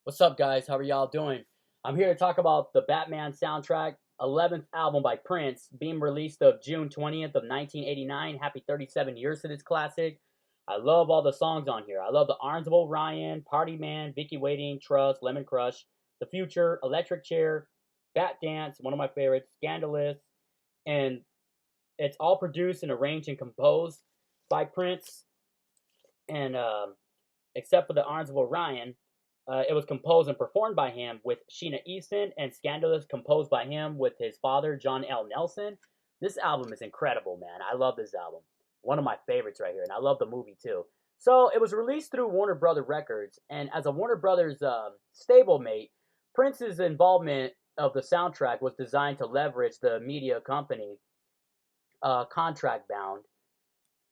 What's up, guys? How are y'all doing? I'm here to talk about the Batman soundtrack, 11th album by Prince, being released of June 20th of 1989. Happy 37 years to this classic. I love all the songs on here. I love the Arms of Orion, Partyman, Vicki Waiting, Trust, Lemon Crush, The Future, Electric Chair, Batdance, one of my favorites, Scandalous, and it's all produced and arranged and composed by Prince. And except for the Arms of Orion, it was composed and performed by him with Sheena Easton, and Scandalous composed by him with his father, John L. Nelson. This album is incredible, man. I love this album. One of my favorites right here, and I love the movie too. So it was released through Warner Brothers Records, and as a Warner Brothers stablemate, Prince's involvement of the soundtrack was designed to leverage the media company contract bound.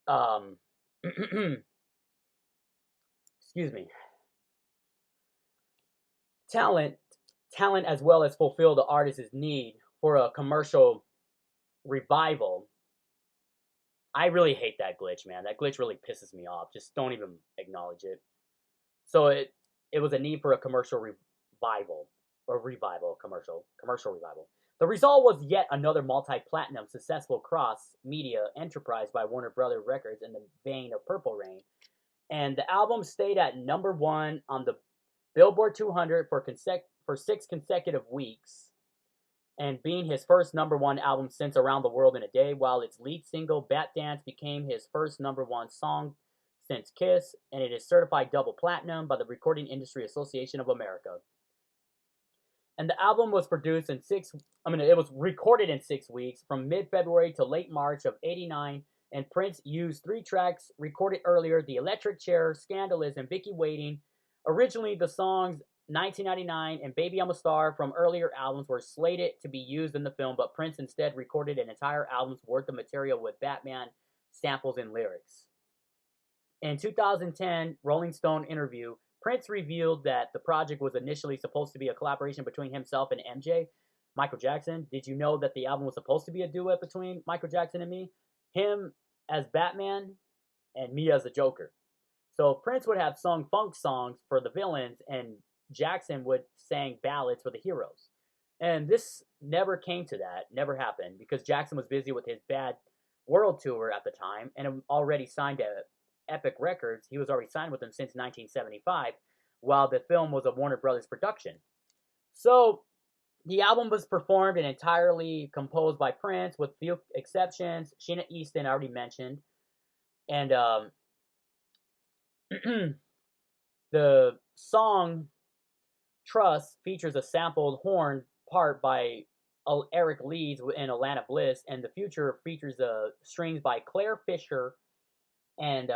Um, excuse me. talent talent as well as fulfill the artist's need for a commercial revival. I really hate that glitch, man. That glitch really pisses me off. Just don't even acknowledge it. So it was a need for a commercial revival or revival commercial revival. The result was yet another multi-platinum successful cross-media enterprise by Warner Brothers Records in the vein of Purple Rain, and the album stayed at number one on the Billboard 200 for 6 consecutive weeks, and being his first number one album since Around the World in a Day, while its lead single, Batdance, became his first number one song since Kiss, and it is certified double platinum by the Recording Industry Association of America. And the album was it was recorded in 6 weeks, from mid-February to late March of '89, and Prince used 3 tracks recorded earlier, The Electric Chair, Scandalous, and Vicki Waiting. Originally, the songs 1999 and Baby I'm a Star from earlier albums were slated to be used in the film, but Prince instead recorded an entire album's worth of material with Batman samples and lyrics. In 2010 Rolling Stone interview, Prince revealed that the project was initially supposed to be a collaboration between himself and MJ, Michael Jackson. Did you know that the album was supposed to be a duet between Michael Jackson and me? Him as Batman and me as the Joker. So Prince would have sung funk songs for the villains, and Jackson would sing ballads for the heroes. And this never came to that, never happened, because Jackson was busy with his Bad World Tour at the time and already signed to Epic Records. He was already signed with them since 1975, while the film was a Warner Brothers production. So the album was performed and entirely composed by Prince, with few exceptions. Sheena Easton, I already mentioned. And the song Trust features a sampled horn part by Eric Leeds and Alana Bliss, and The Future features strings by Claire Fisher and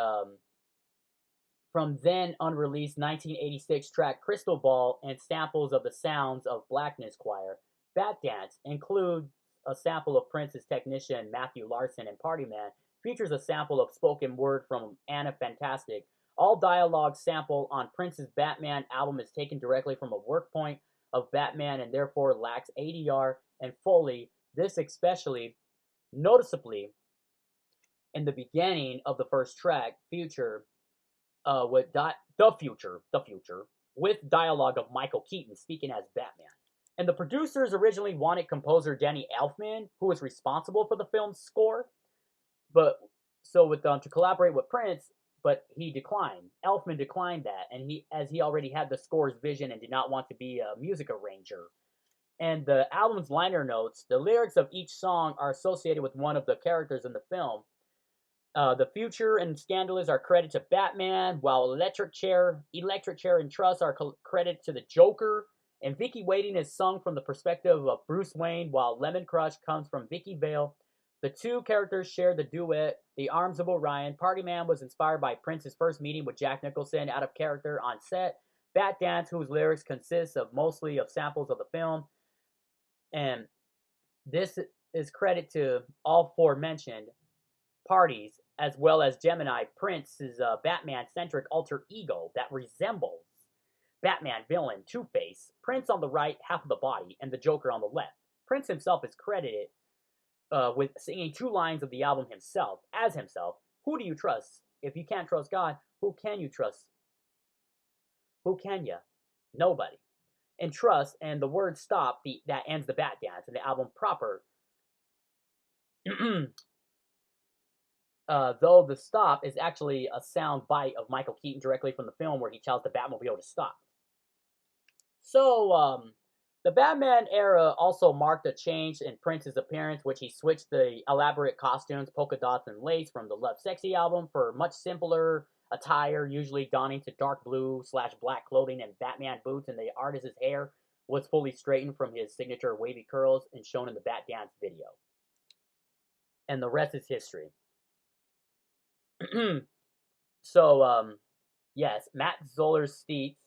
from then unreleased 1986 track Crystal Ball, and samples of the Sounds of Blackness Choir. Batdance includes a sample of Prince's technician Matthew Larson, and Partyman features a sample of spoken word from Anna Fantastic. All dialogue sample on Prince's Batman album is taken directly from a work point of Batman and therefore lacks ADR and Foley. This especially noticeably in the beginning of the first track, Future, with the future, with dialogue of Michael Keaton speaking as Batman. And the producers originally wanted composer Danny Elfman, who was responsible for the film's score, but so with to collaborate with Prince, but he declined. Elfman declined that, and he already had the score's vision and did not want to be a music arranger. And the album's liner notes, the lyrics of each song are associated with one of the characters in the film. The Future and Scandalous are credited to Batman, while Electric Chair, and Trust are credited to the Joker. And Vicki Waiting is sung from the perspective of Bruce Wayne, while Lemon Crush comes from Vicki Vale. The two characters share the duet, The Arms of Orion. Partyman was inspired by Prince's first meeting with Jack Nicholson out of character on set. Batdance, whose lyrics consist of mostly of samples of the film. And this is credit to all forementioned parties, as well as Gemini, Prince's Batman-centric alter ego that resembles Batman villain Two-Face. Prince on the right, half of the body, and the Joker on the left. Prince himself is credited with singing 2 lines of the album himself, as himself. Who do you trust? If you can't trust God, who can you trust? Who can ya? Nobody. And Trust and the word Stop that ends the Batdance, and the album proper. Though the stop is actually a sound bite of Michael Keaton directly from the film where he tells the Batmobile to stop. So, the Batman era also marked a change in Prince's appearance, which he switched the elaborate costumes, polka dots, and lace from the Love Sexy album for much simpler attire, usually donning to dark blue/black clothing and Batman boots, and the artist's hair was fully straightened from his signature wavy curls and shown in the Batdance video. And the rest is history. So, yes, Matt Zoller's seats,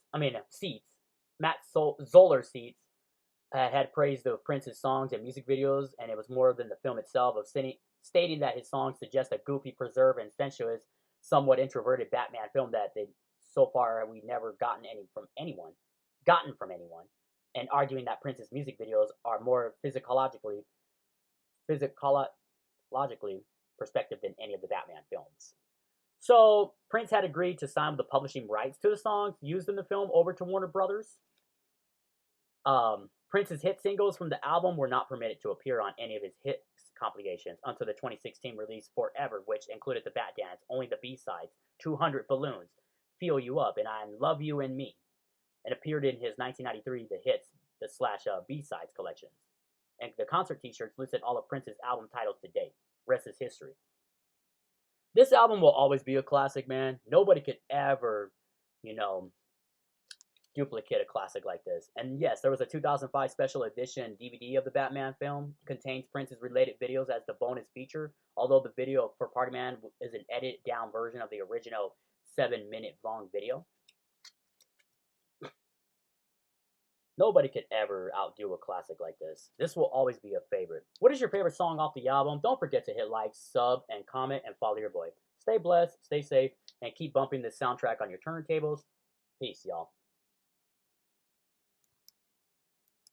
had praised of Prince's songs and music videos, and it was more than the film itself, of stating that his songs suggest a goofy, preserved, and sensuous, somewhat introverted Batman film that so far we never gotten from anyone, and arguing that Prince's music videos are more physiologically perspective than any of the Batman films. So, Prince had agreed to sign the publishing rights to the songs used in the film over to Warner Brothers. Prince's hit singles from the album were not permitted to appear on any of his hit compilations until the 2016 release Forever, which included the Batdance, only the B-sides, 200 Balloons, Feel You Up, and I Love You and Me, and appeared in his 1993 The Hits, the B-sides collections. And the concert t-shirts listed all of Prince's album titles to date. Rest is history. This album will always be a classic, man. Nobody could ever, duplicate a classic like this. And yes, there was a 2005 special edition DVD of the Batman film. It contains Prince's related videos as the bonus feature, although the video for Partyman is an edited down version of the original 7-minute long video. Nobody could ever outdo a classic like this. This will always be a favorite. What is your favorite song off the album? Don't forget to hit like, sub, and comment, and follow your boy. Stay blessed, stay safe, and keep bumping this soundtrack on your turntables. Peace, y'all.